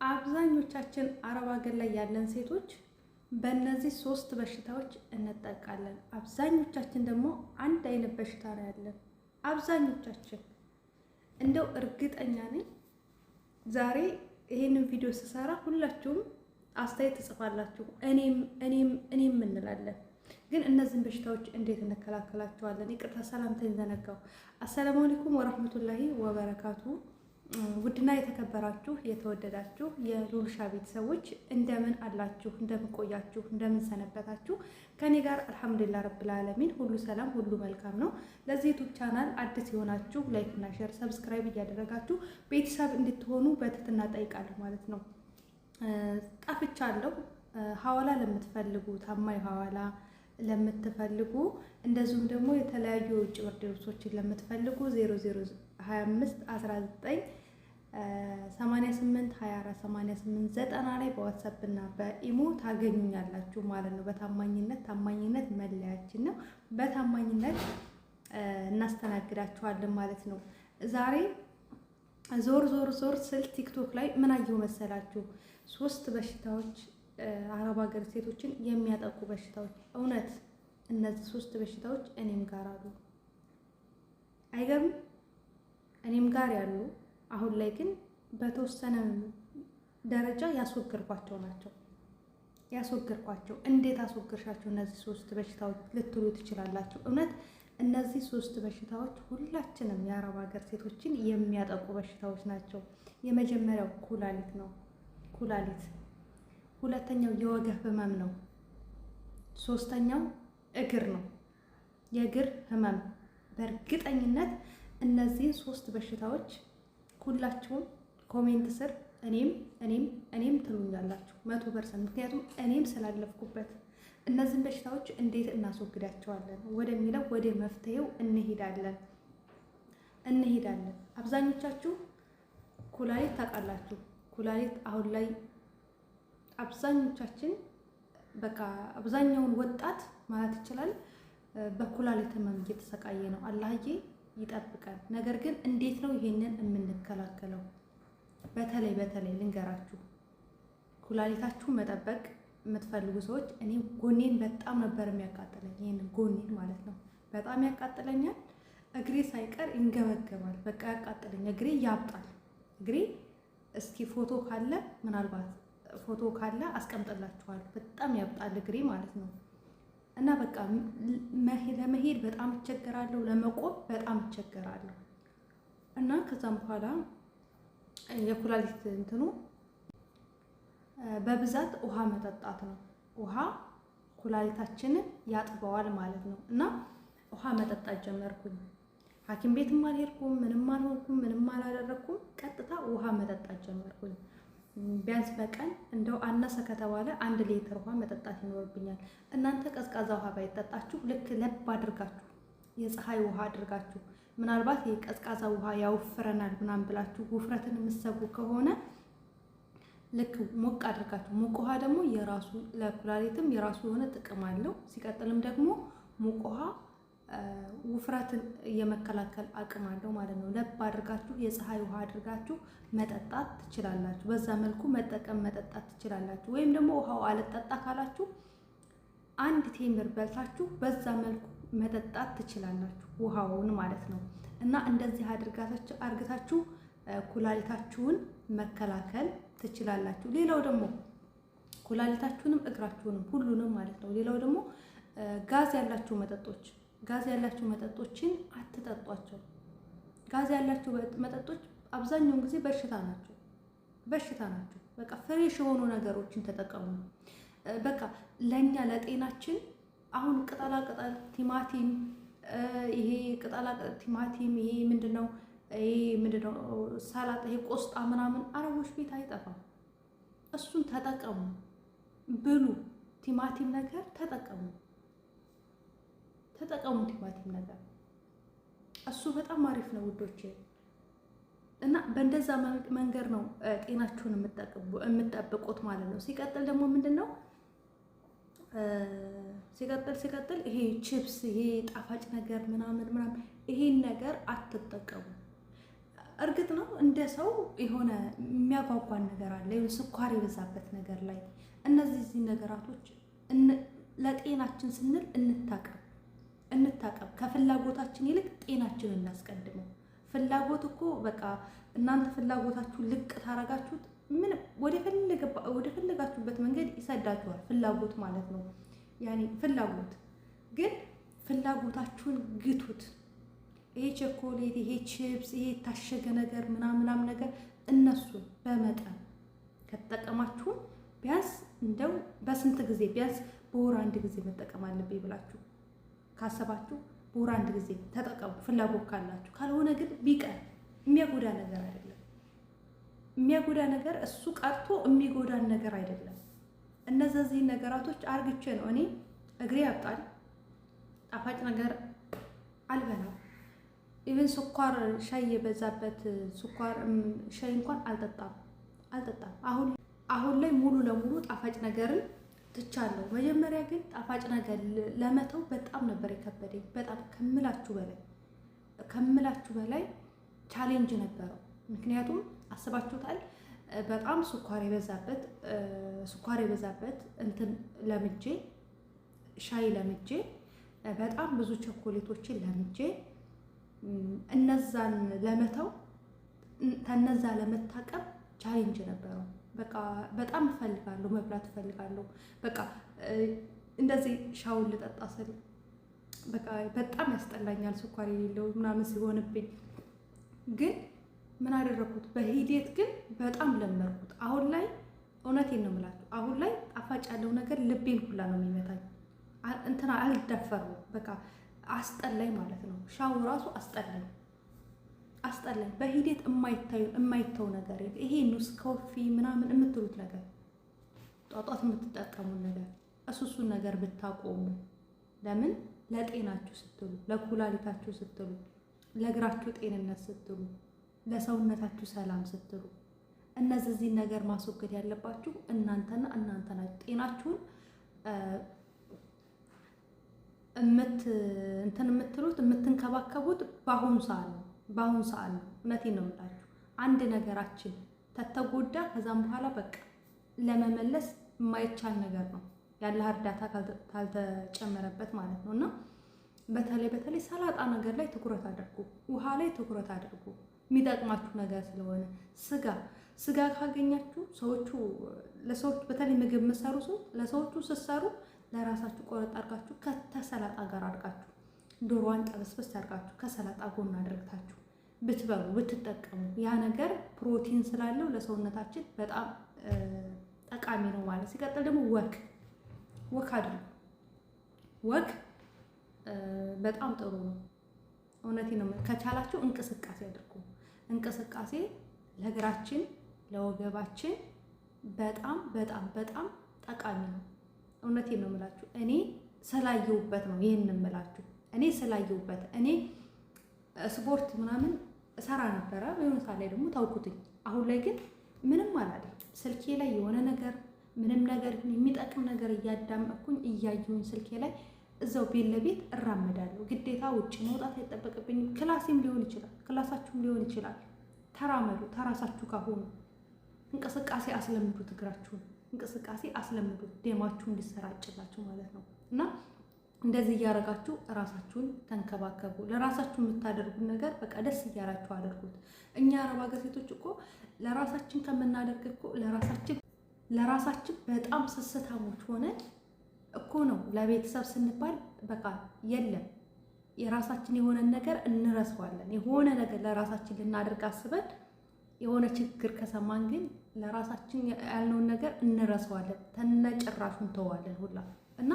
አብዛኞቻችን አረብ ሀገር ላይ ያለን ሴቶች በእነዚህ 3 በሽታዎች እንጠቃለን። አብዛኞቻችን ደግሞ አንድ አይነት በሽታ ነው ያለን። አብዛኞቻችን እንደው እርግጠኛ ነኝ ዛሬ ይሄንን ቪዲዮ ስሰራ ሁላችሁም አስተያየት ትጽፋላችሁ፣ እኔም እንላለን። ግን እነዚህን በሽታዎች እንዴት እንከላከላቸዋለን? ይቅርታ ሰላምታን ዘነጋው። አሰላሙ አለይኩም ወራህመቱላሂ ወበረካቱ። ውድና የተከበራችሁ የተወደዳችሁ የሉልሻ ቤተሰቦች እንደምን አላችሁ? እንደምን ቆያችሁ? እንደምን ሰነበታችሁ? ከኔ ጋር አልሐምዱሊላህ ረብል ዓለሚን ሁሉ ሰላም፣ ሁሉ መልካም ነው። ለዚህ ዩቲዩብ ቻናል አዲስ የሆናችሁ ላይክ እና ሼር፣ ሰብስክራይብ እያደረጋችሁ ቤተሰብ እንድትሆኑ በትህትና ጠይቃለሁ ማለት ነው። ጠፍቻለሁ። ሐዋላ ለምትፈልጉ ታማኝ ሐዋላ ለምትፈልጉ እንደዚሁም ደግሞ የተለያዩ የውጭ ብርድ ልብሶችን ለምትፈልጉ 0025 19 88 24 88 90 ላይ በዋትስአፕ እና በኢሞ ታገኙኛላችሁ ማለት ነው። ታማኝነት መለያችን ነው። በታማኝነት እናስተናግዳችኋለን ማለት ነው። ዛሬ ዞር ስል ቲክቶክ ላይ ምን አየሁ መሰላችሁ? 3 በሽታዎች አረብ ሀገር ሴቶችን የሚያጠቁ በሽታዎች። እውነት እነዚህ 3 በሽታዎች እኔም ጋር አሉ። አይገርም? እኔም ጋር ያሉ አሁን ላይ ግን በተወሰነ ደረጃ ያስወገድኳቸው ናቸው። ያስወገድኳቸው እንዴት አስወገድሻቸው እነዚህ 3 በሽታዎች ልትሉ ትችላላችሁ። እውነት እነዚህ 3 በሽታዎች ሁላችንም የአረብ ሀገር ሴቶችን የሚያጠቁ በሽታዎች ናቸው። የመጀመሪያው ኩላሊት ነው። ኩላሊት። ሁለተኛው የወገብ ህመም ነው። 3ኛው እግር ነው። የእግር ህመም። በእርግጠኝነት እነዚህ 3 በሽታዎች ሁላችሁም ኮሜንት ስር እኔም ትሉኛላችሁ 100%። ምክንያቱም እኔም ስላለፍኩበት እነዚህን በሽታዎች እንዴት እናስወግዳቸዋለን ወደሚለው ወደ መፍትሄው እንሄዳለን። አብዛኞቻችሁ ኩላሊት ታውቃላችሁ። ኩላሊት አሁን ላይ አብዛኞቻችን በቃ አብዛኛውን ወጣት ማለት ይችላል በኩላሊት ህመም እየተሰቃየ ነው። አላህዬ ይጠብቀን። ነገር ግን እንዴት ነው ይሄንን የምንከላከለው? በተለይ ልንገራችሁ፣ ኩላሊታችሁ መጠበቅ የምትፈልጉ ሰዎች፣ እኔ ጎኔን በጣም ነበር የሚያቃጥለኝ። ይሄንን ጎኔን ማለት ነው በጣም ያቃጥለኛል። እግሬ ሳይቀር ይንገበገባል። በቃ ያቃጥለኝ፣ እግሬ ያብጣል። እግሬ እስኪ ምናልባት ፎቶ ካለ አስቀምጥላችኋለሁ። በጣም ያብጣል እግሬ ማለት ነው። እና በቃ ለመሄድ በጣም እቸገራለሁ፣ ለመቆም በጣም እቸገራለሁ። እና ከዛም በኋላ የኩላሊት እንትኑ በብዛት ውሃ መጠጣት ነው። ውሃ ኩላሊታችንን ያጥበዋል ማለት ነው። እና ውሃ መጠጣት ጀመርኩኝ። ሐኪም ቤትም አልሄድኩም፣ ምንም አልሆንኩም፣ ምንም አላደረኩም። ቀጥታ ውሃ መጠጣት ጀመርኩኝ። ቢያንስ በቀን እንደው አነሰ ከተባለ 1 ሊትር ውሃ መጠጣት ይኖርብኛል። እናንተ ቀዝቃዛ ውሃ ባይጠጣችሁ ልክ ለብ አድርጋችሁ የፀሐይ ውሃ አድርጋችሁ፣ ምናልባት የቀዝቃዛ ውሃ ያወፍረናል ምናምን ብላችሁ ውፍረትን የምትሰጉ ከሆነ ልክ ሞቅ አድርጋችሁ፣ ሞቅ ውሃ ደግሞ የራሱ ለኩላሊትም የራሱ የሆነ ጥቅም አለው። ሲቀጥልም ደግሞ ሞቅ ውሃ ውፍረትን የመከላከል አቅም አለው ማለት ነው። ለብ አድርጋችሁ የፀሐይ ውሃ አድርጋችሁ መጠጣት ትችላላችሁ። በዛ መልኩ መጠጣት ትችላላችሁ። ወይም ደግሞ ውሃው አልጠጣ ካላችሁ 1 ቴምር በልታችሁ በዛ መልኩ መጠጣት ትችላላችሁ፣ ውሃውን ማለት ነው። እና እንደዚህ አድርጋችሁ ኩላሊታችሁን መከላከል ትችላላችሁ። ሌላው ደግሞ ኩላሊታችሁንም እግራችሁንም ሁሉንም ማለት ነው። ሌላው ደግሞ ጋዝ ያላችሁ መጠጦችን አትጠጧቸው። ጋዝ ያላችሁ መጠጦች አብዛኛውን ጊዜ በሽታ ናቸው። በቃ ፍሬሽ የሆኑ ነገሮችን ተጠቀሙ። በቃ ለኛ ለጤናችን አሁን ቅጠላቅጠል ቲማቲም፣ ይሄ ቲማቲም፣ ይሄ ምንድነው ሰላጣ፣ ይሄ ቆስጣ ምናምን አረቦች ቤት አይጠፋም። እሱን ተጠቀሙ፣ ብሉ። ቲማቲም ነገር ተጠቀሙ። ቲማቲም ነገር እሱ በጣም አሪፍ ነው ውዶቼ። እና በእንደዛ መንገድ ነው ጤናችሁን የምትጠብቁት ማለት ነው። ሲቀጥል ደግሞ ምንድነው ሲቀጥል ይሄ ቺፕስ፣ ይሄ ጣፋጭ ነገር ምናምን ይሄን ነገር አትጠቀሙ። እርግጥ ነው እንደ ሰው የሆነ የሚያጓጓን ነገር አለ፣ ስኳር የበዛበት ነገር ላይ እነዚህ ነገራቶች ለጤናችን ስንል እንታቀብ። ከፍላጎታችን ይልቅ ጤናችንን እናስቀድመው። ፍላጎት እኮ በቃ እናንተ ፍላጎታችሁን ልቅ ታረጋችሁት ምን ወደ ፈለጋችሁበት መንገድ ይሰዳችኋል። ፍላጎት ማለት ነው ያኔ ፍላጎት ግን ፍላጎታችሁን ግቱት። ይሄ ቸኮሌት፣ ይሄ ቺፕስ፣ ይሄ የታሸገ ነገር ምናምን ነገር እነሱን በመጠን ከተጠቀማችሁ ቢያንስ እንደው በስንት ጊዜ ቢያንስ በወር አንድ ጊዜ መጠቀም አለብኝ ብላችሁ ካሰባችሁ በወር አንድ ጊዜ ተጠቀሙ፣ ፍላጎት ካላችሁ። ካልሆነ ግን ቢቀር የሚያጎዳ ነገር አይደለም። የሚያጎዳ ነገር እሱ ቀርቶ የሚጎዳን ነገር አይደለም። እነዚህ ነገራቶች አርግቼ ነው እኔ እግሬ ያብጣል፣ ጣፋጭ ነገር አልበላም። ኢቨን ስኳር ሻይ የበዛበት ስኳር ሻይ እንኳን አልጠጣም። አሁን ላይ ሙሉ ለሙሉ ጣፋጭ ነገርን ትቻለሁ። መጀመሪያ ግን ጣፋጭ ነገር ለመተው በጣም ነበር የከበደኝ። በጣም ከምላችሁ በላይ ቻሌንጅ ነበረው። ምክንያቱም አስባችሁታል፣ በጣም ስኳር የበዛበት እንትን ለምጄ ሻይ ለምጄ በጣም ብዙ ቸኮሌቶችን ለምጄ እነዛን ለመተው ከነዛ ለመታቀብ ቻሌንጅ ነበረው። በቃ በጣም እፈልጋለሁ፣ መብላት እፈልጋለሁ። በቃ እንደዚህ ሻውን ልጠጣ ስል በቃ በጣም ያስጠላኛል ስኳር የሌለው ምናምን ሲሆንብኝ። ግን ምን አደረኩት? በሂደት ግን በጣም ለመርኩት። አሁን ላይ እውነቴን ነው የምላችሁ፣ አሁን ላይ ጣፋጭ ያለው ነገር ልቤን ሁላ ነው የሚመታኝ። እንትና አልደፈረው በቃ አስጠላኝ ማለት ነው። ሻው ራሱ አስጠላኝ። በሂደት የማይተው ነገር ይሄ ኑስ ኮፊ ምናምን የምትሉት ነገር ጧጧት የምትጠቀሙት ነገር እሱን ነገር ብታቆሙ። ለምን? ለጤናችሁ ስትሉ፣ ለኩላሊታችሁ ስትሉ፣ ለእግራችሁ ጤንነት ስትሉ፣ ለሰውነታችሁ ሰላም ስትሉ እነዚህ ነገር ማስወገድ ያለባችሁ እናንተና እናንተ ናችሁ። ጤናችሁን የምትንከባከቡት በአሁኑ ሰዓት ነው። እውነቴን ነው የምላችሁ። አንድ ነገራችን ተተጎዳ ከዛም በኋላ በቃ ለመመለስ የማይቻል ነገር ነው፣ ያለ እርዳታ ካልተጨመረበት ማለት ነው። እና በተለይ ሰላጣ ነገር ላይ ትኩረት አድርጉ፣ ውሃ ላይ ትኩረት አድርጉ። የሚጠቅማችሁ ነገር ስለሆነ ስጋ ካገኛችሁ ለሰዎች በተለይ ምግብ የምትሰሩ ሰዎች ለሰዎቹ ስትሰሩ ለራሳችሁ ቆረጥ አድርጋችሁ ከተሰላጣ ጋር አድርጋችሁ ዶሮዋን ጠበስበስ አድርጋችሁ ከሰላጣ ጎን አድርጋችሁ ብትበሉ ብትጠቀሙ ያ ነገር ፕሮቲን ስላለው ለሰውነታችን በጣም ጠቃሚ ነው ማለት። ሲቀጥል ደግሞ ወክ አድርጉ። ወክ በጣም ጥሩ ነው። እውነቴን ነው። ከቻላችሁ እንቅስቃሴ አድርጉ። እንቅስቃሴ ለእግራችን ለወገባችን በጣም በጣም በጣም ጠቃሚ ነው። እውነቴን ነው የምላችሁ። እኔ ስላየሁበት ነው ይሄን የምላችሁ። እኔ ስፖርት ምናምን እሰራ ነበረ። በሆነ ሰዓት ላይ ደግሞ ታውኩትኝ። አሁን ላይ ግን ምንም አላደርግም። ስልኬ ላይ የሆነ ነገር ምንም ነገር የሚጠቅም ነገር እያዳመጥኩኝ እያየሁኝ ስልኬ ላይ እዛው ቤት ለቤት እራመዳለሁ። ግዴታ ውጭ መውጣት አይጠበቅብኝም። ክላሴም ሊሆን ይችላል፣ ክላሳችሁም ሊሆን ይችላል። ተራመዱ። ተራሳችሁ ካሆኑ እንቅስቃሴ አስለምዱት። እግራችሁን እንቅስቃሴ አስለምዱት፣ ደማችሁ እንዲሰራጭላችሁ ማለት ነው። እና እንደዚህ እያደረጋችሁ ራሳችሁን ተንከባከቡ። ለራሳችሁ የምታደርጉት ነገር በቃ ደስ እያላችሁ አድርጉት። እኛ አረብ ሀገር ሴቶች እኮ ለራሳችን ከምናደርግ እኮ ለራሳችን በጣም ስስታሞች ሆነን እኮ ነው። ለቤተሰብ ስንባል በቃ የለም የራሳችን የሆነን ነገር እንረሳዋለን። የሆነ ነገር ለራሳችን ልናደርግ አስበን የሆነ ችግር ከሰማን ግን ለራሳችን ያልነውን ነገር እንረሳዋለን፣ ተነጭራሹ እንተዋለን ሁላ። እና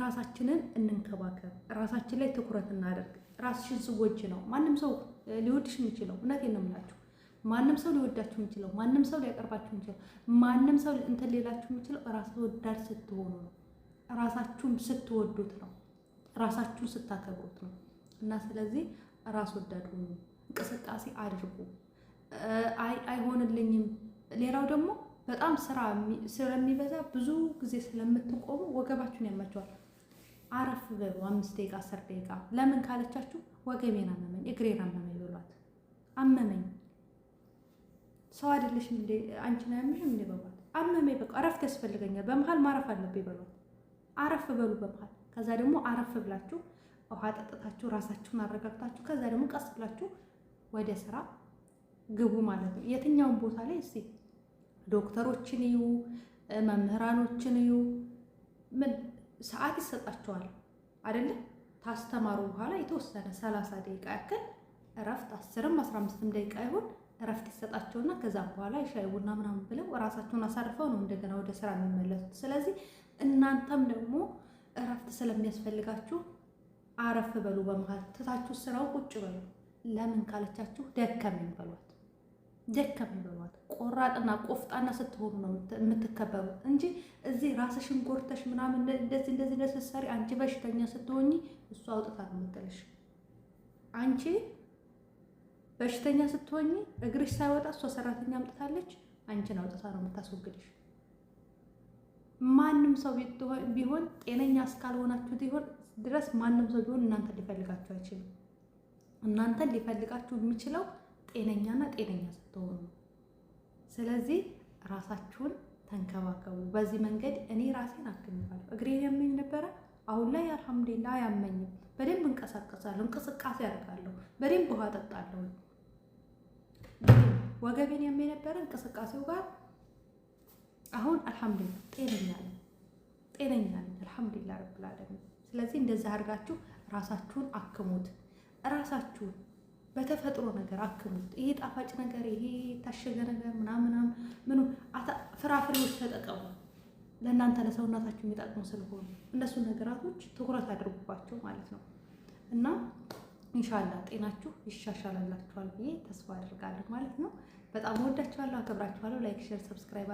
ራሳችንን እንንከባከብ፣ ራሳችን ላይ ትኩረት እናደርግ። ራስሽን ስወጅ ነው ማንም ሰው ሊወድሽ የሚችለው። እውነቴን ነው የምላችሁ። ማንም ሰው ሊወዳችሁ የሚችለው፣ ማንም ሰው ሊያቀርባችሁ የሚችለው፣ ማንም ሰው እንትን ሌላችሁ የሚችለው ራስ ወዳድ ስትሆኑ ነው። ራሳችሁን ስትወዱት ነው። ራሳችሁን ስታከብሩት ነው። እና ስለዚህ ራስ ወዳድ ሁኑ፣ እንቅስቃሴ አድርጉ። አይሆንልኝም። ሌላው ደግሞ በጣም ስለሚበዛ ብዙ ጊዜ ስለምትቆሙ ወገባችሁን ያማቸዋል። አረፍ በሉ 5 ደቂቃ 10 ደቂቃ። ለምን ካለቻችሁ ወገቤን አመመኝ እግሬን አመመኝ ብሏት አመመኝ። ሰው አይደለሽም እንዴ አንቺን አያምሽም እንዴ በሏት። አመመኝ በቃ እረፍት ያስፈልገኛል፣ በመሀል ማረፍ አለብኝ በሏት። አረፍ በሉ በመሀል። ከዛ ደግሞ አረፍ ብላችሁ ውሃ ጠጥታችሁ ራሳችሁን አረጋግታችሁ ከዛ ደግሞ ቀስ ብላችሁ ወደ ስራ ግቡ ማለት ነው። የትኛውን ቦታ ላይ እስቲ ዶክተሮችን እዩ፣ መምህራኖችን እዩ፣ ምን ሰዓት ይሰጣቸዋል አይደለ? ታስተማሩ በኋላ የተወሰነ 30 ደቂቃ ያክል እረፍት 10ም 15ም ደቂቃ ይሁን እረፍት ይሰጣቸውና ከዛ በኋላ ሻይ ቡና ምናምን ብለው ራሳቸውን አሳርፈው ነው እንደገና ወደ ስራ የሚመለሱት። ስለዚህ እናንተም ደግሞ እረፍት ስለሚያስፈልጋችሁ አረፍ በሉ። በመሃል ትታችሁ ስራው ቁጭ በሉ። ለምን ካለቻችሁ ደከመኝ በሏት፣ ደከመኝ በሏት። ቆራጥና ቆፍጣና ስትሆኑ ነው የምትከበሩት እንጂ እዚህ ራስሽን ጎርተሽ ምናምን እንደዚህ ስትሰሪ አንቺ በሽተኛ ስትሆኚ እሱ አውጥታ ነው የምትጥልሽ። አንቺ በሽተኛ ስትሆኚ እግርሽ ሳይወጣ እሷ ሰራተኛ አምጥታለች አንቺን አውጥታ ነው የምታስወግድሽ። ማንም ሰው ቢሆን ጤነኛ እስካልሆናችሁ ድረስ ማንም ሰው ቢሆን እናንተን ሊፈልጋችሁ አይችልም። እናንተን ሊፈልጋችሁ የሚችለው ጤነኛና ጤነኛ ስትሆኑ ነው። ስለዚህ ራሳችሁን ተንከባከቡ። በዚህ መንገድ እኔ ራሴን አክሜያለሁ። እግሬን ያመኝ ነበረ፣ አሁን ላይ አልሐምዱሊላህ አያመኝም። በደንብ እንቀሳቀሳለሁ፣ እንቅስቃሴ አደርጋለሁ፣ በደንብ ውሃ ጠጣለሁ። ወገቤን ያመኝ ነበረ፣ እንቅስቃሴው ጋር አሁን አልሐምዱሊላህ ጤነኛ ነኝ፣ አልሐምዱሊላህ ረብል ዓለሚን። ስለዚህ እንደዛ አድርጋችሁ ራሳችሁን አክሙት። ራሳችሁን በተፈጥሮ ነገር አክሙት። ይሄ ጣፋጭ ነገር፣ ይሄ ታሸገ ነገር ምናምን ምኑ ፍራፍሬዎች ተጠቀሙ። ለእናንተ ለሰውነታችሁ የሚጠቅሙ ስለሆኑ እነሱ ነገራቶች ትኩረት አድርጉባቸው ማለት ነው። እና ኢንሻአላህ ጤናችሁ ይሻሻላላችኋል ብዬ ተስፋ አድርጋለሁ ማለት ነው። በጣም ወዳችኋለሁ፣ አከብራችኋለሁ። ላይክ፣ ሼር፣ ሰብስክራይብ